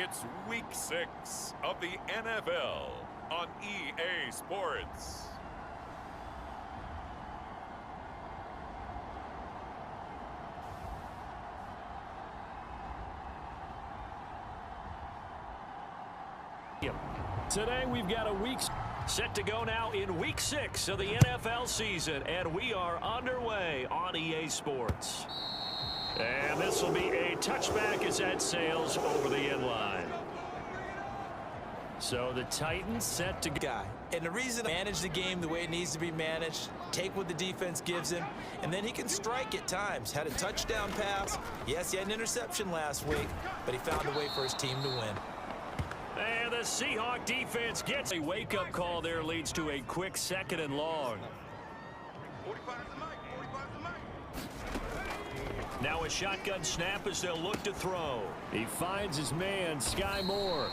It's Week 6 of the NFL on EA Sports. Today we've got a week set to go now in Week 6 of the NFL season, and we are underway on EA Sports. And this will be a touchback as that sails over the end line. So the Titans set to guy. And the reason to manage the game the way it needs to be managed, take what the defense gives him, and then he can strike at times. Had a touchdown pass. Yes, he had an interception last week, but he found a way for his team to win. And the Seahawk defense gets a wake-up call there, leads to a quick 2nd and long. Now a shotgun snap as they'll look to throw. He finds his man, Sky Moore.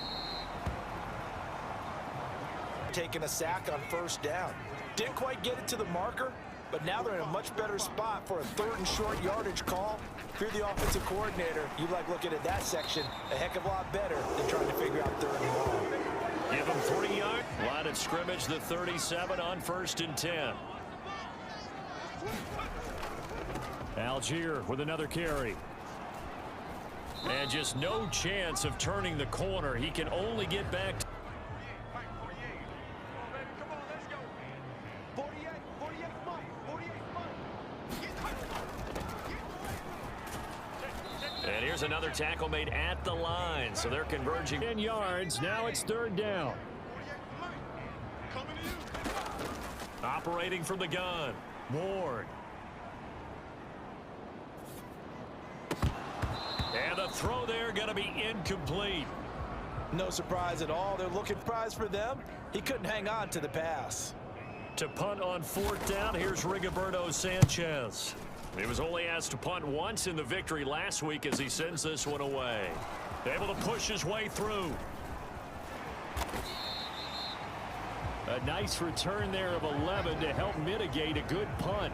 Taking a sack on 1st down. Didn't quite get it to the marker, but now they're in a much better spot for a 3rd and short yardage call. If you're the offensive coordinator, you like looking at that section a heck of a lot better than trying to figure out 3rd and long. Give him 3 yards. Line of scrimmage, the 37 on 1st and 10. Algier with another carry. And just no chance of turning the corner. He can only get back to and here's another tackle made at the line, so they're converging 10 yards. Now it's 3rd down. Operating from the gun, Ward. And the throw there going to be incomplete. No surprise at all. They're looking prize for them. He couldn't hang on to the pass. To punt on 4th down, here's Rigoberto Sanchez. He was only asked to punt once in the victory last week as he sends this one away. Able to push his way through. A nice return there of 11 to help mitigate a good punt.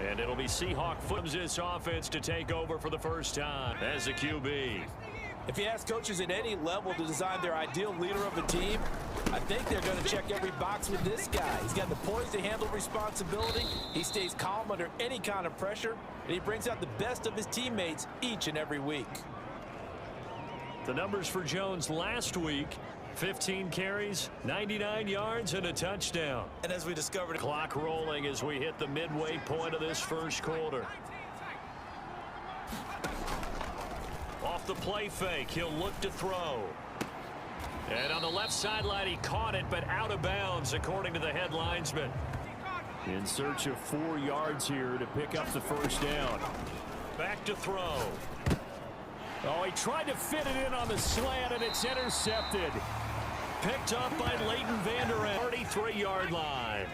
And it'll be Seahawk flips this offense to take over for the first time as the QB. If you ask coaches at any level to design their ideal leader of a team, I think they're going to check every box with this guy. He's got the poise to handle responsibility. He stays calm under any kind of pressure, and he brings out the best of his teammates each and every week. The numbers for Jones last week: 15 carries, 99 yards, and a touchdown. And as we discovered, clock rolling as we hit the midway point of this 1st quarter. Off the play fake, he'll look to throw. And on the left sideline, he caught it, but out of bounds, according to the head linesman. In search of 4 yards here to pick up the 1st down. Back to throw. Oh, he tried to fit it in on the slant, and it's intercepted. Picked up by Leighton Vander Esch, 33-yard line.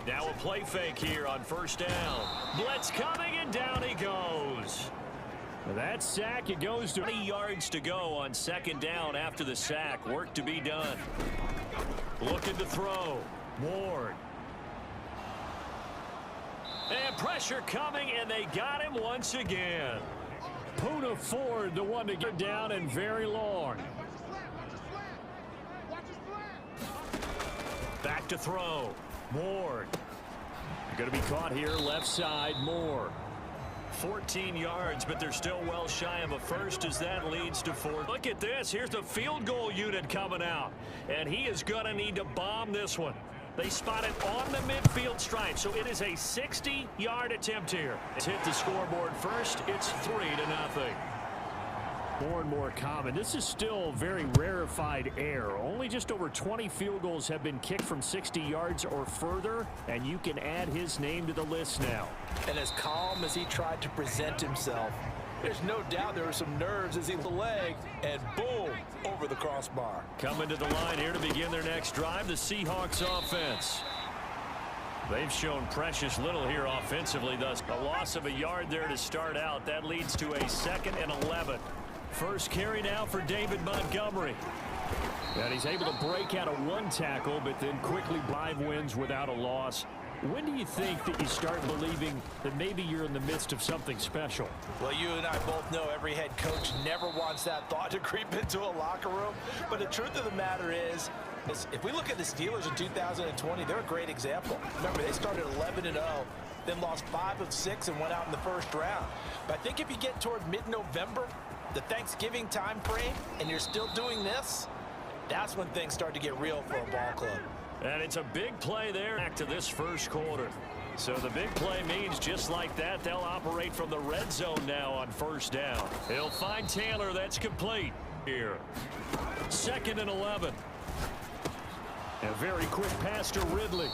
Now a play fake here on 1st down. Blitz coming, and down he goes. That sack, it goes to 20 yards to go on 2nd down after the sack. Work to be done. Looking to throw. Ward. And pressure coming, and they got him once again. Poona Ford, the one to get down and very long. Back to throw. Ward. Going to be caught here left side. Moore. 14 yards, but they're still well shy of a first as that leads to 4. Look at this. Here's the field goal unit coming out, and he is going to need to bomb this one. They spot it on the midfield stripe, so it is a 60-yard attempt here. It's hit the scoreboard first. It's 3-0. More and more common. This is still very rarefied air. Only just over 20 field goals have been kicked from 60 yards or further, and you can add his name to the list now. And as calm as he tried to present himself, there's no doubt there were some nerves as he leg, and boom, over the crossbar. Coming to the line here to begin their next drive, the Seahawks offense. They've shown precious little here offensively thus. A loss of a yard there to start out. That leads to a 2nd and 11. First carry now for David Montgomery. And he's able to break out of 1 tackle, but then quickly 5 wins without a loss. When do you think that you start believing that maybe you're in the midst of something special? Well, you and I both know every head coach never wants that thought to creep into a locker room. But the truth of the matter is if we look at the Steelers in 2020, they're a great example. Remember, they started 11-0, then lost 5 of 6 and went out in the first round. But I think if you get toward mid-November, the Thanksgiving time frame, and you're still doing this, that's when things start to get real for a ball club. And it's a big play there back to this first quarter. So the big play means just like that, they'll operate from the red zone now on first down. He'll find Taylor. That's complete here. 2nd and 11. A very quick pass to Ridley.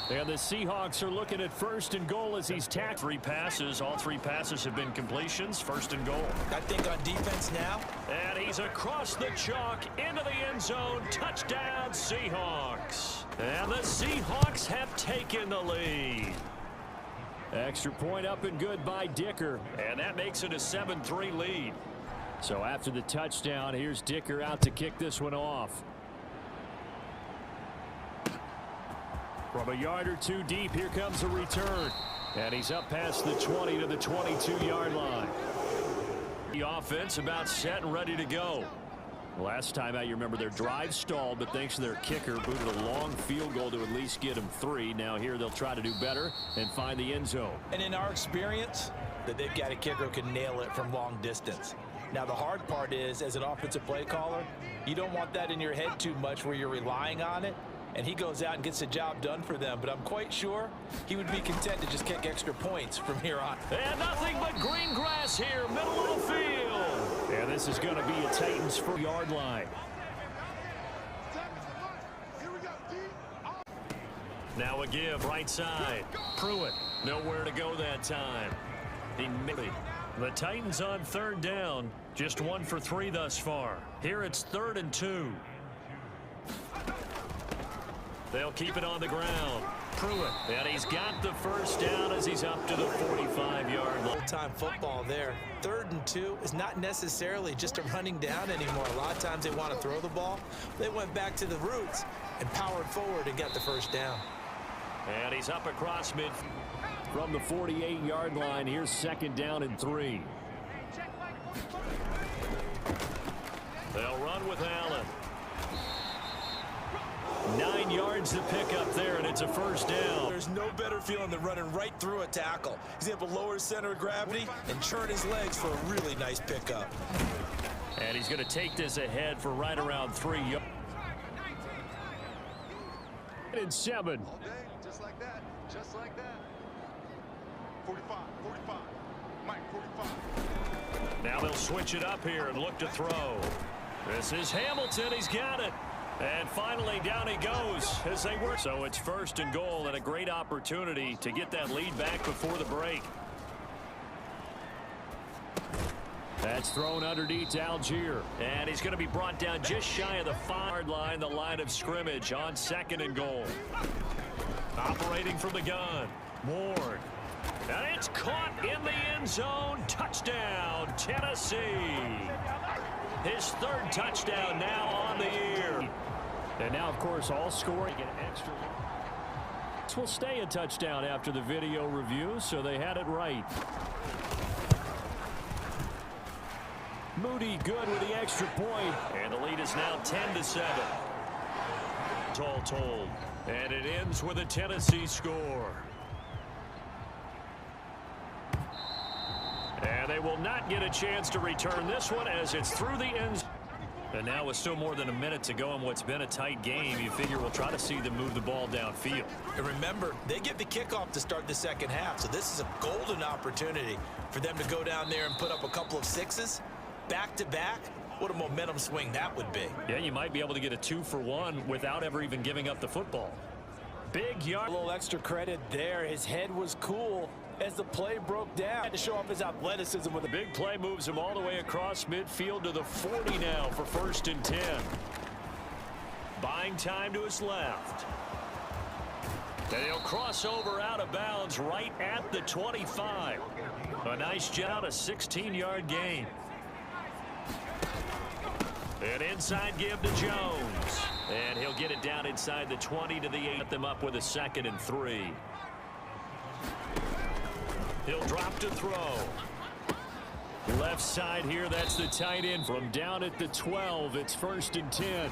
And the Seahawks are looking at 1st and goal as he's tackled. 3 passes. All 3 passes have been completions. 1st and goal. I think on defense now. And he's across the chalk into the end zone. Touchdown, Seahawks. And the Seahawks have taken the lead. Extra point up and good by Dicker. And that makes it a 7-3 lead. So after the touchdown, here's Dicker out to kick this one off. From a yard or 2 deep, here comes a return. And he's up past the 20 to the 22-yard line. The offense about set and ready to go. Last time out, you remember their drive stalled, but thanks to their kicker, booted a long field goal to at least get them 3. Now here they'll try to do better and find the end zone. And in our experience, that they've got a kicker who can nail it from long distance. Now the hard part is, as an offensive play caller, you don't want that in your head too much where you're relying on it. And he goes out and gets the job done for them. But I'm quite sure he would be content to just kick extra points from here on. And nothing but green grass here, middle of the field. And this is going to be a Titans 4-yard line. Now a give, right side. Pruitt, nowhere to go that time. The Titans on 3rd down, just 1 for 3 thus far. Here it's 3rd and 2. They'll keep it on the ground. Pruitt, and he's got the first down as he's up to the 45-yard line. Full-time football there. 3rd and 2 is not necessarily just a running down anymore. A lot of times they want to throw the ball. They went back to the roots and powered forward and got the first down. And he's up across mid from the 48-yard line. Here's 2nd down and 3. They'll run with Allen. 9 yards to pick up there, and it's a first down. There's no better feeling than running right through a tackle. He's able to lower his center of gravity and churn his legs for a really nice pickup. And he's going to take this ahead for right around 3 yards. And 7. All day, just like that, just like that. 45, 45, Mike, 45. Now they'll switch it up here and look to throw. This is Hamilton. He's got it. And finally, down he goes as they work. So it's 1st and goal, and a great opportunity to get that lead back before the break. That's thrown underneath to Algier. And he's going to be brought down just shy of the 5-yard line, the line of scrimmage on 2nd and goal. Operating from the gun, Ward. And it's caught in the end zone. Touchdown, Tennessee. His 3rd touchdown now on the year. And now, of course, all scoring an extra. This will stay a touchdown after the video review, so they had it right. Moody good with the extra point. And the lead is now 10-7. All told. And it ends with a Tennessee score. And they will not get a chance to return this one as it's through the end zone. And now with still more than a minute to go in what's been a tight game, you figure we'll try to see them move the ball downfield. And remember, they get the kickoff to start the 2nd half, so this is a golden opportunity for them to go down there and put up a couple of 6s back-to-back. What a momentum swing that would be. Yeah, you might be able to get a 2-for-1 without ever even giving up the football. Big yard. A little extra credit there. His head was cool as the play broke down. Had to show off his athleticism with a big play, moves him all the way across midfield to the 40 now for 1st and 10. Buying time to his left. And he'll cross over out of bounds right at the 25. A nice job, a 16-yard gain. An inside give to Jones. And he'll get it down inside the 20 to the 8. Them up with a 2nd and 3. He'll drop to throw. Left side here, that's the tight end from down at the 12. It's 1st and 10.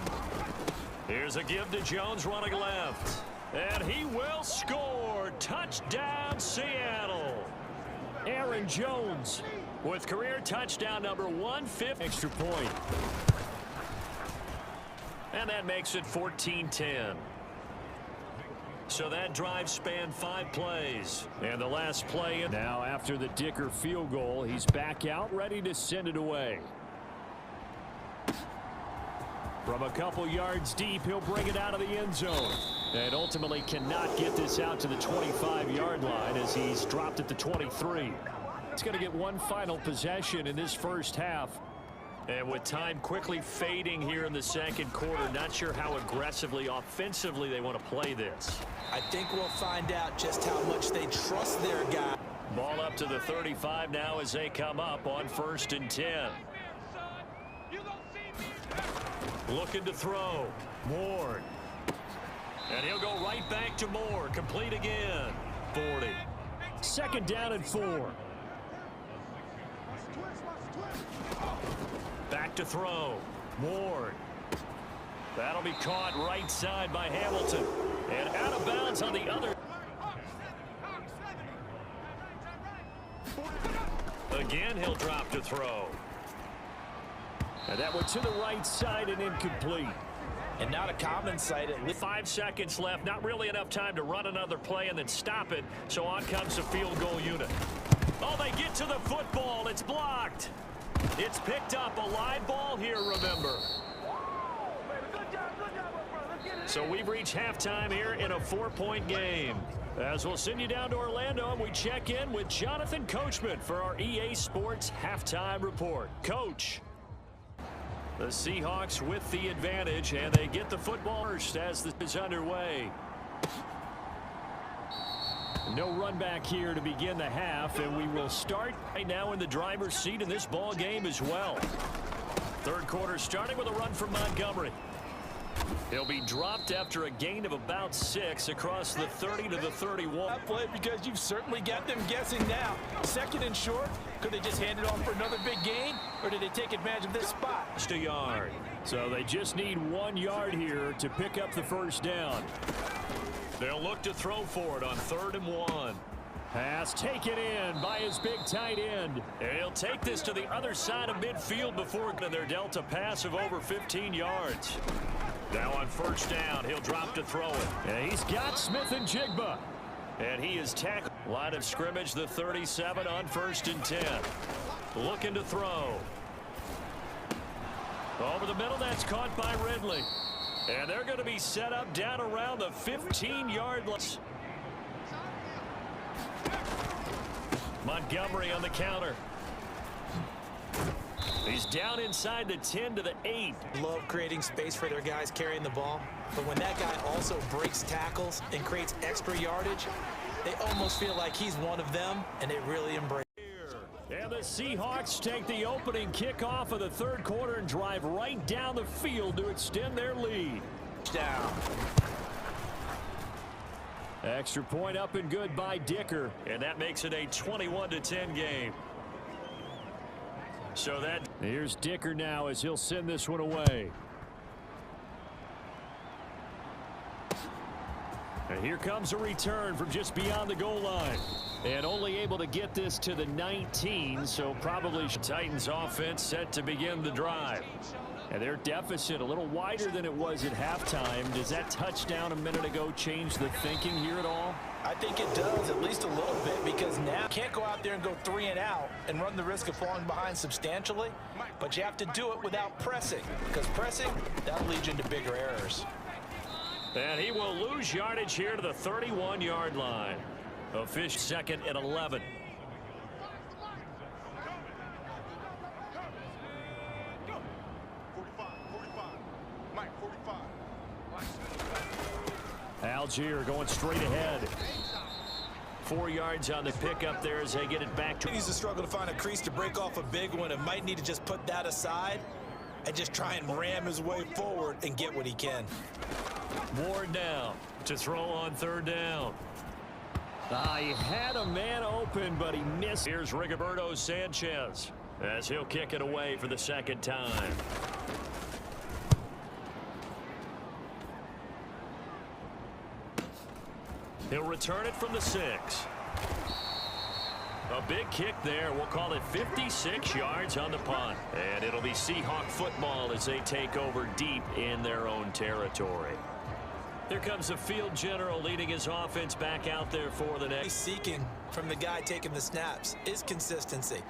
Here's a give to Jones running left. And he will score. Touchdown, Seattle. Aaron Jones with career touchdown number 150. Extra point. And that makes it 14-10. So that drive spanned 5 plays. And the last play. Now after the Dicker field goal, he's back out ready to send it away. From a couple yards deep, he'll bring it out of the end zone. And ultimately cannot get this out to the 25-yard line as he's dropped at the 23. It's going to get one final possession in this first half. And with time quickly fading here in the second quarter, not sure how aggressively, offensively they want to play this. I think we'll find out just how much they trust their guy. Ball up to the 35 now as they come up on 1st and 10. Looking to throw. Ward. And he'll go right back to Moore. Complete again. 40. 2nd down and 4. Back to throw. Ward. That'll be caught right side by Hamilton. And out of bounds on the other. Again, he'll drop to throw. And that one to the right side and incomplete. And not a common sight. 5 seconds left. Not really enough time to run another play and then stop it. So on comes the field goal unit. Oh, they get to the football. It's blocked. It's picked up. A live ball here, remember. So we've reached halftime here in a 4-point game. As we'll send you down to Orlando, and we check in with Jonathan Coachman for our EA Sports Halftime Report. Coach. The Seahawks with the advantage, and they get the football first as this is underway. No run back here to begin the half, and we will start right now in the driver's seat in this ball game as well. Third quarter starting with a run from Montgomery. He'll be dropped after a gain of about 6 across the 30 to the 31. That play because you've certainly got them guessing now. 2nd and short. Could they just hand it off for another big gain, or did they take advantage of this spot? Just a yard. So they just need 1 yard here to pick up the first down. They'll look to throw for it on 3rd and 1. Pass taken in by his big tight end. And he'll take this to the other side of midfield before they're dealt a pass of over 15 yards. Now on 1st down, he'll drop to throw it. And he's got Smith and Jigba. And he is tackled. Line of scrimmage, the 37 on 1st and 10. Looking to throw. Over the middle, that's caught by Ridley. And they're going to be set up down around the 15-yard line. Montgomery on the counter. He's down inside the 10 to the 8. Love creating space for their guys carrying the ball. But when that guy also breaks tackles and creates extra yardage, they almost feel like he's one of them, and they really embrace. And the Seahawks take the opening kickoff of the 3rd quarter and drive right down the field to extend their lead. Down. Extra point up and good by Dicker. And that makes it a 21-10 game. So that here's Dicker now as he'll send this one away. And here comes a return from just beyond the goal line. And only able to get this to the 19, so probably Titans offense set to begin the drive. And their deficit a little wider than it was at halftime. Does that touchdown a minute ago change the thinking here at all? I think it does, at least a little bit, because now you can't go out there and go 3 and out and run the risk of falling behind substantially, but you have to do it without pressing, because pressing, that'll lead you into bigger errors. And he will lose yardage here to the 31-yard line. A fish 2nd and 11. Algier going straight ahead. 4 yards on the pickup there as they get it back to. He needs to struggle to find a crease to break off a big one and might need to just put that aside and just try and ram his way forward and get what he can. Ward now to throw on 3rd down. He had a man open, but he missed. Here's Rigoberto Sanchez as he'll kick it away for the second time. He'll return it from the 6. A big kick there. We'll call it 56 yards on the punt. And it'll be Seahawk football as they take over deep in their own territory. Here comes the field general leading his offense back out there for the next. Seeking from the guy taking the snaps is consistency.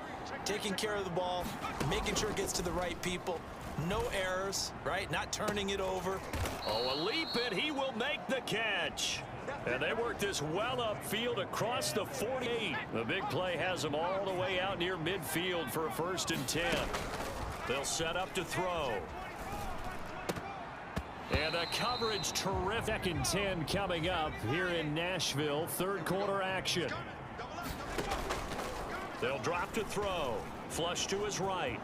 Taking care of the ball, making sure it gets to the right people. No errors, right? Not turning it over. Oh, a leap, and he will make the catch. And they work this well upfield across the 48. The big play has them all the way out near midfield for a 1st and 10. They'll set up to throw. And the coverage terrific. 2nd and 10 coming up here in Nashville. 3rd quarter action. They'll drop to throw. Flush to his right.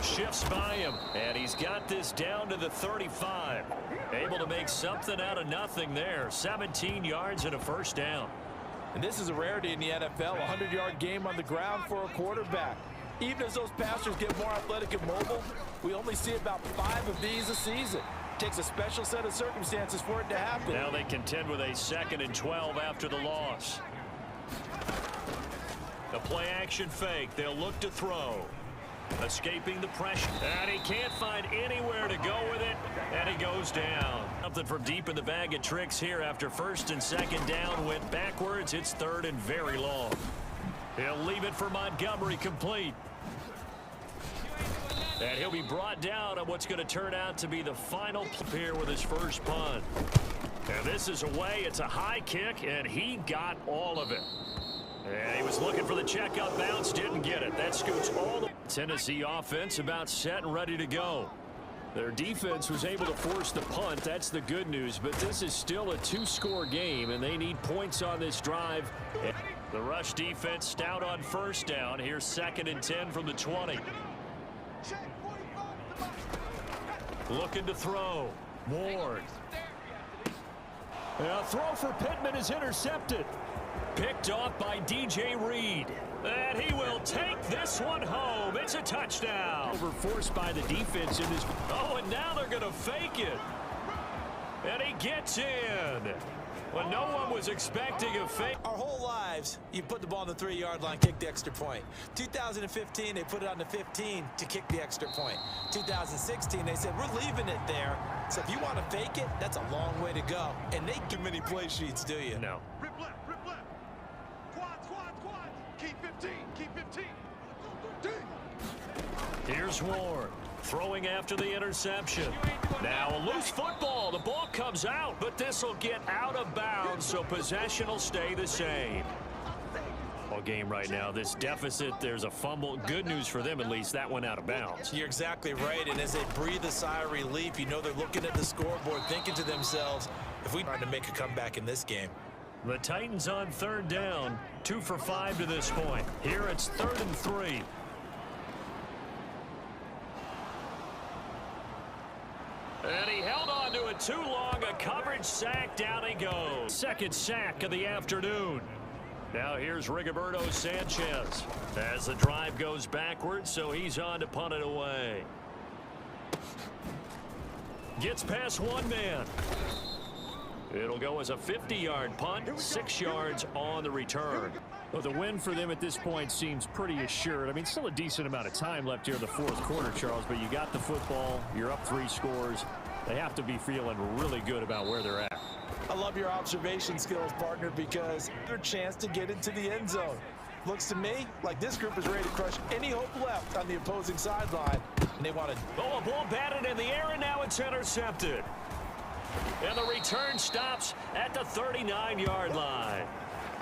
Shifts by him, and he's got this down to the 35. Able to make something out of nothing there. 17 yards and a 1st down. And this is a rarity in the NFL, a 100-yard game on the ground for a quarterback. Even as those passers get more athletic and mobile, we only see about 5 of these a season. Takes a special set of circumstances for it to happen. Now they contend with a 2nd and 12 after the loss. A play-action fake. They'll look to throw. Escaping the pressure. And he can't find anywhere to go with it. And he goes down. Something from deep in the bag of tricks here after 1st and 2nd down. Went backwards. It's 3rd and very long. He'll leave it for Montgomery complete. And he'll be brought down on what's going to turn out to be the final play here with his first punt. And this is away. It's a high kick, and he got all of it. And he was looking for the checkup bounce, didn't get it. That scoots all the Tennessee offense about set and ready to go. Their defense was able to force the punt. That's the good news. But this is still a 2-score game, and they need points on this drive. The rush defense stout on 1st down. Here's 2nd and 10 from the 20. Looking to throw. Ward. A throw for Pittman is intercepted. Picked off by DJ Reed. And he will take this one home. It's a touchdown. Overforced by the defense in this. Oh, and now they're going to fake it. And he gets in. When no one was expecting a fake. Our whole lives, you put the ball on the 3-yard line, kick the extra point. 2015, they put it on the 15 to kick the extra point. 2016, they said, we're leaving it there. So if you want to fake it, that's a long way to go. And they too many play sheets, do you? No. Rip left. Quad. Keep 15. Here's Ward. Throwing after the interception. Now a loose football. The ball comes out, but this will get out of bounds, so possession will stay the same. All game right now. This deficit, there's a fumble. Good news for them, at least. That went out of bounds. You're exactly right, and as they breathe a sigh of relief, you know they're looking at the scoreboard, thinking to themselves, if we try to make a comeback in this game. The Titans on 3rd down. 2 for 5 to this point. Here it's 3rd and 3. And he held on to it too long. A coverage sack. Down he goes. 2nd sack of the afternoon. Now here's Rigoberto Sanchez as the drive goes backwards, so he's on to punt it away. Gets past one man. It'll go as a 50-yard punt, 6 yards on the return. Well, the win for them at this point seems pretty assured. I mean, still a decent amount of time left here in the 4th quarter, Charles, but you got the football. You're up 3 scores. They have to be feeling really good about where they're at. I love your observation skills, partner, because their chance to get into the end zone. Looks to me like this group is ready to crush any hope left on the opposing sideline, and they want to. Oh, a ball batted in the air, and now it's intercepted. And the return stops at the 39-yard line.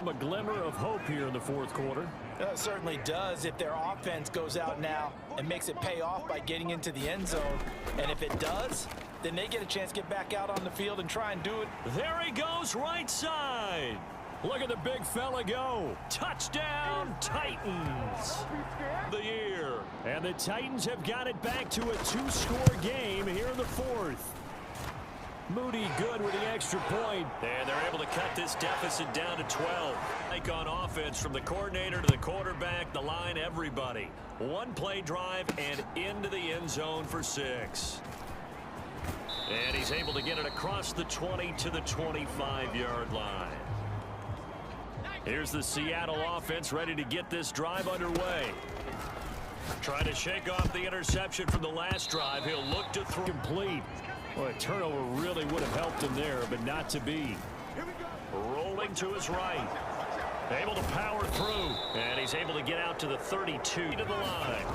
A glimmer of hope here in the 4th quarter. It certainly does if their offense goes out now and makes it pay off by getting into the end zone. And if it does, then they get a chance to get back out on the field and try and do it. There he goes, right side. Look at the big fella go. Touchdown, Titans. The year. And the Titans have got it back to a 2-score game here in the 4th. Moody good with the extra point. And they're able to cut this deficit down to 12. Like on offense from the coordinator to the quarterback, the line, everybody. One play drive and into the end zone for 6. And he's able to get it across the 20 to the 25-yard line. Here's the Seattle offense ready to get this drive underway. Trying to shake off the interception from the last drive. He'll look to throw complete. Well, a turnover really would have helped him there, but not to be. Rolling to his right. Able to power through. And he's able to get out to the 32 to the line.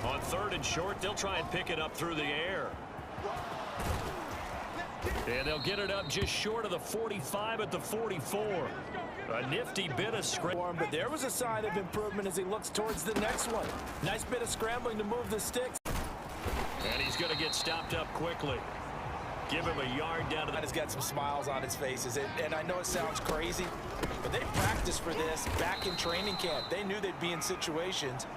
On 3rd and short, they'll try and pick it up through the air. And they'll get it up just short of the 45 at the 44. A nifty bit of scrambling. But there was a sign of improvement as he looks towards the next one. Nice bit of scrambling to move the sticks. And he's going to get stopped up quickly. Give him a yard down to the... He's got some smiles on his faces. And I know it sounds crazy, but they practiced for this back in training camp. They knew they'd be in situations.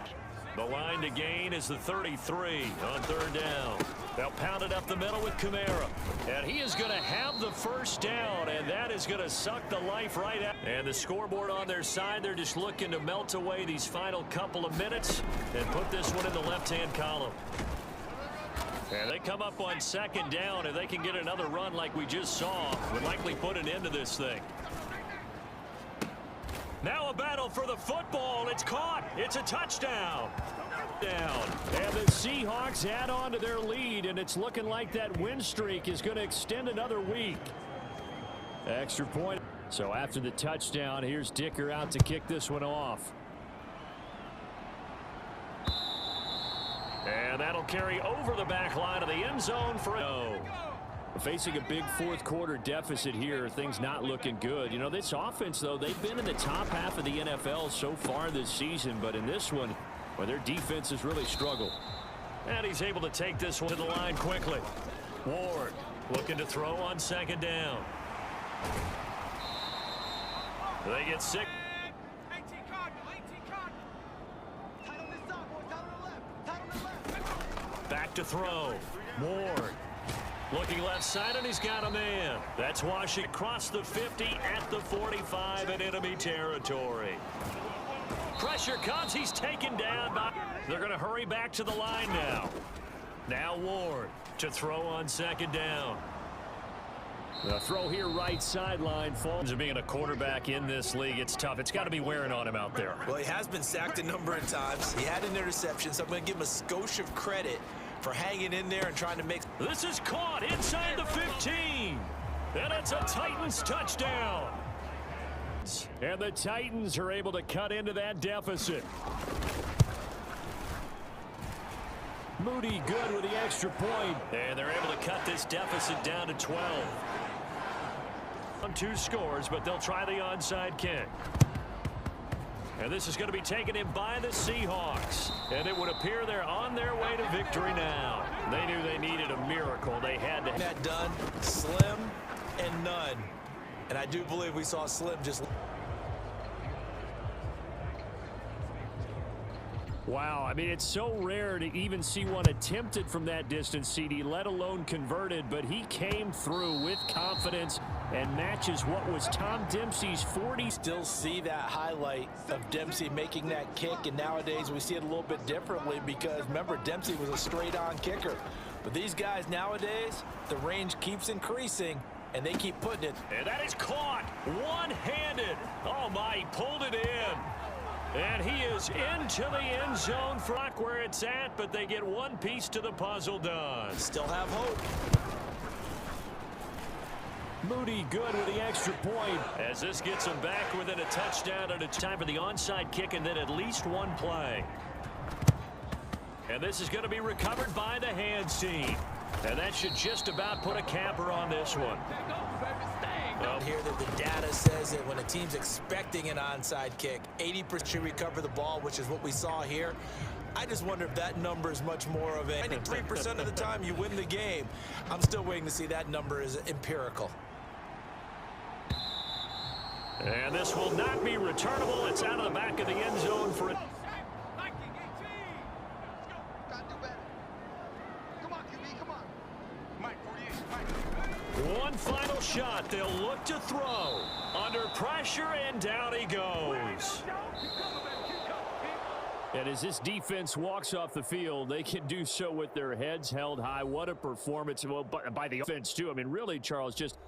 The line to gain is the 33 on 3rd down. They'll pound it up the middle with Kamara. And he is going to have the first down, and that is going to suck the life right out. And the scoreboard on their side, they're just looking to melt away these final couple of minutes and put this one in the left-hand column. And they come up on 2nd down, and they can get another run like we just saw. Would likely put an end to this thing. Now a battle for the football. It's caught. It's a touchdown. And the Seahawks add on to their lead, and it's looking like that win streak is going to extend another week. Extra point. So after the touchdown, here's Dicker out to kick this one off. And that'll carry over the back line of the end zone for no. Facing a big 4th quarter deficit here, things not looking good. You know, this offense, though, they've been in the top half of the NFL so far this season, but in this one, well, their defense has really struggled. And he's able to take this one to the line quickly. Ward looking to throw on 2nd down. They get 6. Back to throw. Ward looking left side, and he's got a man. That's Washington across the 50 at the 45 in enemy territory. Pressure comes. He's taken down by... They're going to hurry back to the line now. Now Ward to throw on 2nd down. The throw here right sideline falls. Being a quarterback in this league, it's tough. It's got to be wearing on him out there. Well, he has been sacked a number of times. He had an interception, so I'm going to give him a skosh of credit for hanging in there and trying to make... This is caught inside the 15. And it's a Titans touchdown. And the Titans are able to cut into that deficit. Moody good with the extra point. And they're able to cut this deficit down to 12. On 2 scores, but they'll try the onside kick. And this is going to be taken in by the Seahawks. And it would appear they're on their way to victory now. They knew they needed a miracle. They had to... That done, slim and none. And I do believe we saw Slim just... Wow, I mean, it's so rare to even see one attempted from that distance, CD, let alone converted, but he came through with confidence and matches what was Tom Dempsey's 40. Still see that highlight of Dempsey making that kick, and nowadays we see it a little bit differently because, remember, Dempsey was a straight-on kicker. But these guys nowadays, the range keeps increasing, and they keep putting it. And that is caught one-handed. Oh, my, he pulled it in. And he is into the end zone for where it's at, but they get one piece to the puzzle done. Still have hope. Moody good with the extra point. As this gets him back within a touchdown, and it's time for the onside kick and then at least one play. And this is going to be recovered by the hands team. And that should just about put a capper on this one. Here that the data says that when a team's expecting an onside kick, 80% should recover the ball, which is what we saw here. I just wonder if that number is much more of a 93% of the time you win the game. I'm still waiting to see that number is empirical. And this will not be returnable. It's out of the back of the end zone for it. Come on, QB, come on. Mike, 48, Mike. shot. They'll look to throw. Under pressure, and down he goes. And as this defense walks off the field, they can do so with their heads held high. What a performance by the offense, too. I mean, really, Charles, just